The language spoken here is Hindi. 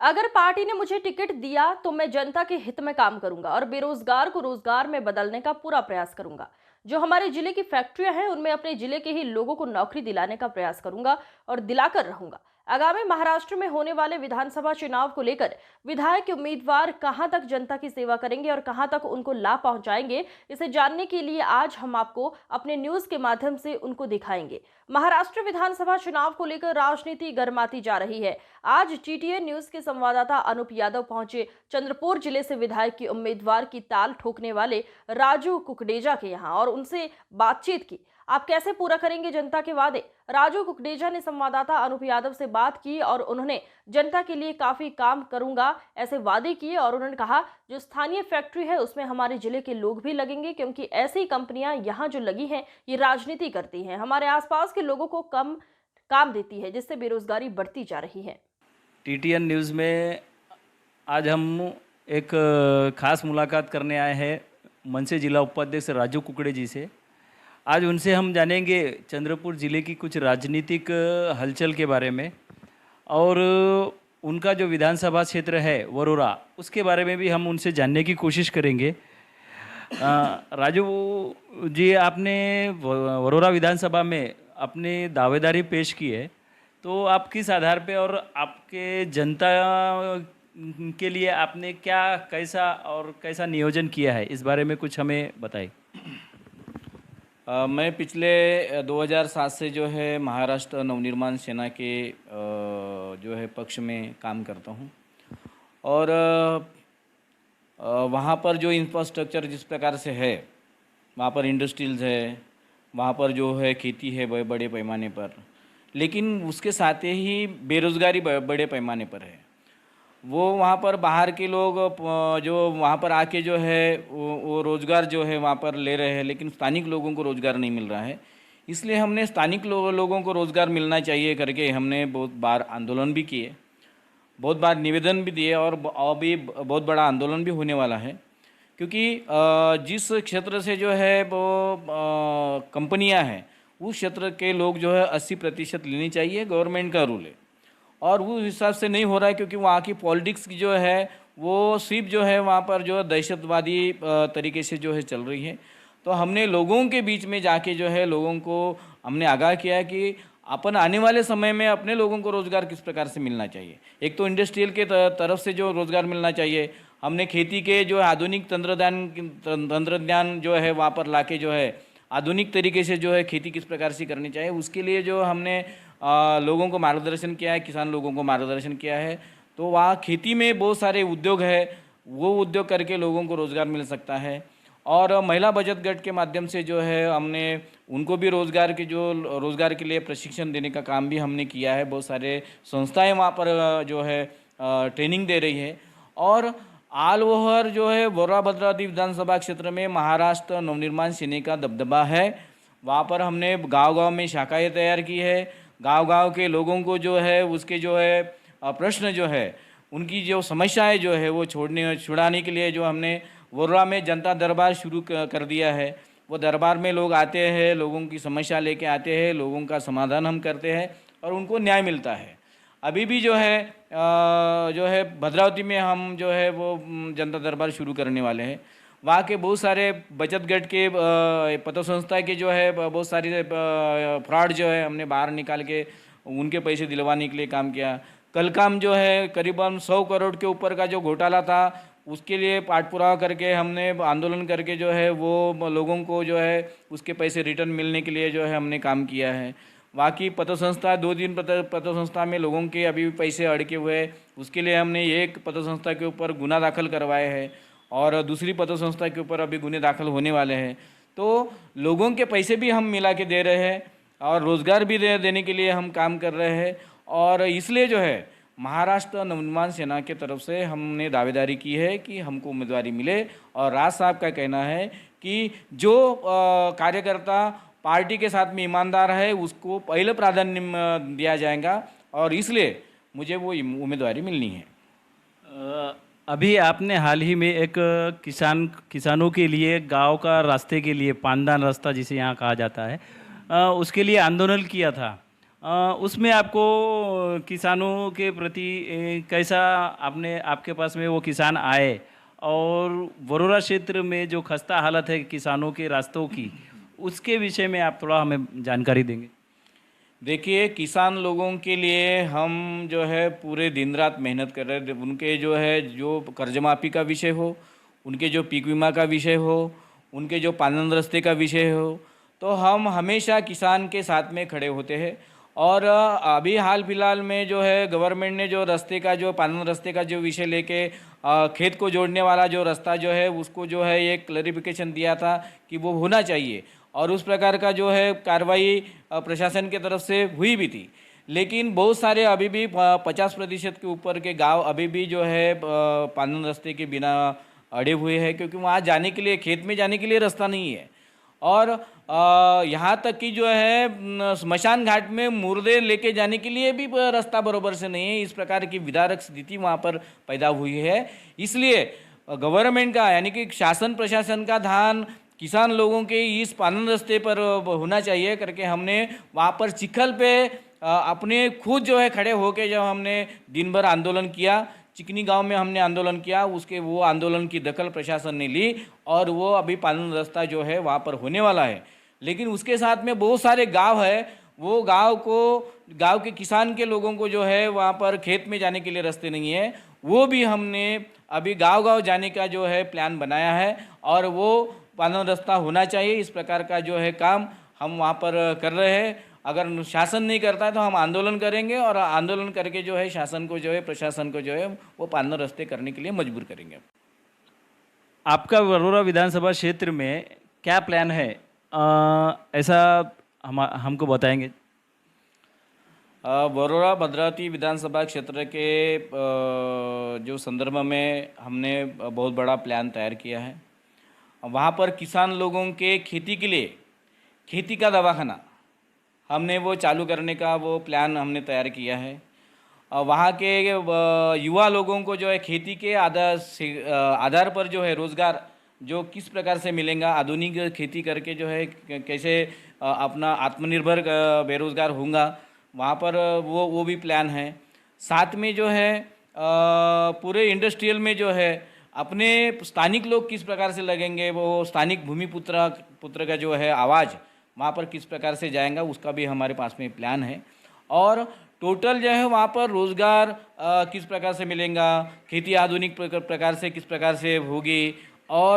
अगर पार्टी ने मुझे टिकट दिया तो मैं जनता के हित में काम करूंगा और बेरोजगार को रोजगार में बदलने का पूरा प्रयास करूंगा। जो हमारे जिले की फैक्ट्रियां हैं उनमें अपने जिले के ही लोगों को नौकरी दिलाने का प्रयास करूंगा और दिलाकर रहूंगा। आगामी महाराष्ट्र में होने वाले विधानसभा चुनाव को लेकर विधायक उम्मीदवार कहां तक जनता की सेवा करेंगे और कहां तक उनको लाभ पहुंचाएंगे, इसे जानने के लिए आज हम आपको अपने न्यूज के माध्यम से उनको दिखाएंगे। महाराष्ट्र विधानसभा चुनाव को लेकर राजनीति गर्माती जा रही है। आज जीटीएन न्यूज के संवाददाता अनूप यादव पहुंचे चंद्रपुर जिले से विधायक की उम्मीदवार की ताल ठोकने वाले राजू कुकडेजा के यहां और उनसे बातचीत की। आप कैसे पूरा करेंगे जनता के वादे? राजू कुकडेजा ने संवाददाता अनूप यादव से बात की और उन्होंने जनता के लिए काफी काम करूंगा ऐसे वादे किए और उन्होंने कहा जो स्थानीय फैक्ट्री है उसमें हमारे जिले के लोग भी लगेंगे, क्योंकि ऐसी कंपनियां यहाँ जो लगी हैं ये राजनीति करती हैं, हमारे आसपास के लोगों को कम काम देती है, जिससे बेरोजगारी बढ़ती जा रही है। टीटीएन न्यूज़ में आज हम एक खास मुलाकात करने आए हैं मनसे जिला उपाध्यक्ष राजू कुकड़े जी से। आज उनसे हम जानेंगे चंद्रपुर ज़िले की कुछ राजनीतिक हलचल के बारे में और उनका जो विधानसभा क्षेत्र है वरोरा, उसके बारे में भी हम उनसे जानने की कोशिश करेंगे। राजू जी, आपने वरोरा विधानसभा में अपनी दावेदारी पेश की है, तो आप किस आधार पे और आपके जनता के लिए आपने क्या कैसा नियोजन किया है, इस बारे में कुछ हमें बताइए। मैं पिछले 2007 से जो है महाराष्ट्र नवनिर्माण सेना के जो है पक्ष में काम करता हूं और वहाँ पर जो इंफ्रास्ट्रक्चर जिस प्रकार से है, वहाँ पर इंडस्ट्रीज़ है, वहाँ पर जो है खेती है बड़े पैमाने पर, लेकिन उसके साथ ही बेरोज़गारी बड़े पैमाने पर है। वो वहाँ पर बाहर के लोग जो वहाँ पर आके जो है वो रोज़गार जो है वहाँ पर ले रहे हैं, लेकिन स्थानिक लोगों को रोज़गार नहीं मिल रहा है। इसलिए हमने स्थानिक लोगों को रोज़गार मिलना चाहिए करके हमने बहुत बार आंदोलन भी किए, बहुत बार निवेदन भी दिए और अभी बहुत बड़ा आंदोलन भी होने वाला है। क्योंकि जिस क्षेत्र से जो है वो कंपनियां हैं, उस क्षेत्र के लोग जो है 80% लेनी चाहिए, गवर्नमेंट का रूल है। और वो हिसाब से नहीं हो रहा है, क्योंकि वहाँ की पॉलिटिक्स की जो है वो सिर्फ जो है वहाँ पर जो दहशतवादी तरीके से जो है चल रही है। तो हमने लोगों के बीच में जाके जो है लोगों को हमने आगाह किया कि अपन आने वाले समय में अपने लोगों को रोज़गार किस प्रकार से मिलना चाहिए। एक तो इंडस्ट्रियल के तरफ से जो रोज़गार मिलना चाहिए, हमने खेती के जो आधुनिक तंत्रज्ञान जो है वहाँ पर लाके जो है आधुनिक तरीके से जो है खेती किस प्रकार से करनी चाहिए, उसके लिए जो हमने लोगों को मार्गदर्शन किया है, किसान लोगों को मार्गदर्शन किया है। तो वहाँ खेती में बहुत सारे उद्योग है, वो उद्योग करके लोगों को रोज़गार मिल सकता है। और महिला बचत गट के माध्यम से जो है हमने उनको भी रोज़गार के लिए प्रशिक्षण देने का काम भी हमने किया है। बहुत सारे संस्थाएं वहाँ पर जो है ट्रेनिंग दे रही है। और ऑल ओवर जो है वरोरा भद्रावती विधानसभा क्षेत्र में महाराष्ट्र नवनिर्माण सेना का दबदबा है। वहाँ पर हमने गांव-गांव में शाखाएं तैयार की है। गांव-गांव के लोगों को जो है उसके जो है प्रश्न जो है, उनकी जो समस्याएं जो है वो छुड़ाने के लिए जो हमने वरोरा में जनता दरबार शुरू कर दिया है। वो दरबार में लोग आते हैं, लोगों की समस्या लेके आते हैं, लोगों का समाधान हम करते हैं और उनको न्याय मिलता है। अभी भी जो है भद्रावती में हम जो है वो जनता दरबार शुरू करने वाले हैं। वहाँ के बहुत सारे बचत गट के पतो संस्था के जो है बहुत सारी फ्रॉड जो है हमने बाहर निकाल के उनके पैसे दिलवाने के लिए काम किया। कल काम जो है करीबन 100 करोड़ के ऊपर का जो घोटाला था, उसके लिए पाठ पुरावा करके हमने आंदोलन करके जो है वो लोगों को जो है उसके पैसे रिटर्न मिलने के लिए जो है हमने काम किया है। बाकी पतो संस्था 2 पतो संस्था में लोगों के अभी भी पैसे अड़के हुए हैं, उसके लिए हमने एक पतो संस्था के ऊपर गुना दाखिल करवाए हैं और दूसरी पतो संस्था के ऊपर अभी गुने दाखिल होने वाले हैं। तो लोगों के पैसे भी हम मिला के दे रहे हैं और रोज़गार भी देने के लिए हम काम कर रहे हैं। और इसलिए जो है महाराष्ट्र नवनिर्माण सेना के तरफ से हमने दावेदारी की है कि हमको उम्मीदवारी मिले। और राज साहब का कहना है कि जो कार्यकर्ता पार्टी के साथ में ईमानदार है उसको पहले प्राधान्य दिया जाएगा और इसलिए मुझे वो उम्मीदवारी मिलनी है। अभी आपने हाल ही में एक किसानों के लिए गांव का रास्ते के लिए पानदान रास्ता जिसे यहाँ कहा जाता है, उसके लिए आंदोलन किया था उसमें आपको किसानों के प्रति कैसा आपने आपके पास में वो किसान आए और वरोरा क्षेत्र में जो खस्ता हालत है किसानों के रास्तों की, उसके विषय में आप थोड़ा हमें जानकारी देंगे। देखिए, किसान लोगों के लिए हम जो है पूरे दिन रात मेहनत कर रहे हैं। उनके जो है जो कर्ज माफ़ी का विषय हो, उनके जो पीक बीमा का विषय हो, उनके जो पानन रस्ते का विषय हो, तो हम हमेशा किसान के साथ में खड़े होते हैं। और अभी हाल फिलहाल में जो है गवर्नमेंट ने जो रास्ते का जो पानन रास्ते का जो विषय लेके खेत को जोड़ने वाला जो रास्ता जो है उसको जो है एक क्लैरिफिकेशन दिया था कि वो होना चाहिए, और उस प्रकार का जो है कार्रवाई प्रशासन की तरफ से हुई भी थी। लेकिन बहुत सारे अभी भी 50% के ऊपर के गांव अभी भी जो है पानन रास्ते के बिना अड़े हुए हैं, क्योंकि वहाँ जाने के लिए, खेत में जाने के लिए रास्ता नहीं है। और यहाँ तक कि जो है स्मशान घाट में मुर्दे लेके जाने के लिए भी रास्ता बराबर से नहीं है। इस प्रकार की विदारक स्थिति वहाँ पर पैदा हुई है। इसलिए गवर्नमेंट का यानी कि शासन प्रशासन का ध्यान किसान लोगों के इस पानन रास्ते पर होना चाहिए करके हमने वहाँ पर चिखल पे अपने खुद जो है खड़े होके जब हमने दिन भर आंदोलन किया, चिकनी गांव में हमने आंदोलन किया, उसके वो आंदोलन की दखल प्रशासन ने ली और वो अभी पानन रास्ता जो है वहाँ पर होने वाला है। लेकिन उसके साथ में बहुत सारे गांव है, वो गांव के किसान के लोगों को जो है वहाँ पर खेत में जाने के लिए रास्ते नहीं है। वो भी हमने अभी गांव जाने का जो है प्लान बनाया है और वो पानन रास्ता होना चाहिए। इस प्रकार का जो है काम हम वहाँ पर कर रहे हैं। अगर शासन नहीं करता है तो हम आंदोलन करेंगे और आंदोलन करके जो है शासन को जो है, प्रशासन को जो है वो पानन रास्ते करने के लिए मजबूर करेंगे। आपका वरोरा विधानसभा क्षेत्र में क्या प्लान है, ऐसा हमको बताएंगे। वरोरा भद्रावती विधानसभा क्षेत्र के जो संदर्भ में हमने बहुत बड़ा प्लान तैयार किया है। वहाँ पर किसान लोगों के खेती के लिए खेती का दवाखाना हमने वो चालू करने का वो प्लान हमने तैयार किया है। वहाँ के युवा लोगों को जो है खेती के आधार पर जो है रोज़गार जो किस प्रकार से मिलेगा, आधुनिक खेती करके जो है कैसे अपना आत्मनिर्भर बेरोज़गार होगा, वहाँ पर वो भी प्लान है। साथ में जो है पूरे इंडस्ट्रियल में जो है अपने स्थानिक लोग किस प्रकार से लगेंगे, वो स्थानिक भूमिपुत्र का जो है आवाज़ वहाँ पर किस प्रकार से जाएगा, उसका भी हमारे पास में प्लान है। और टोटल जो है वहाँ पर रोज़गार किस प्रकार से मिलेगा, खेती आधुनिक प्रकार से किस प्रकार से होगी, और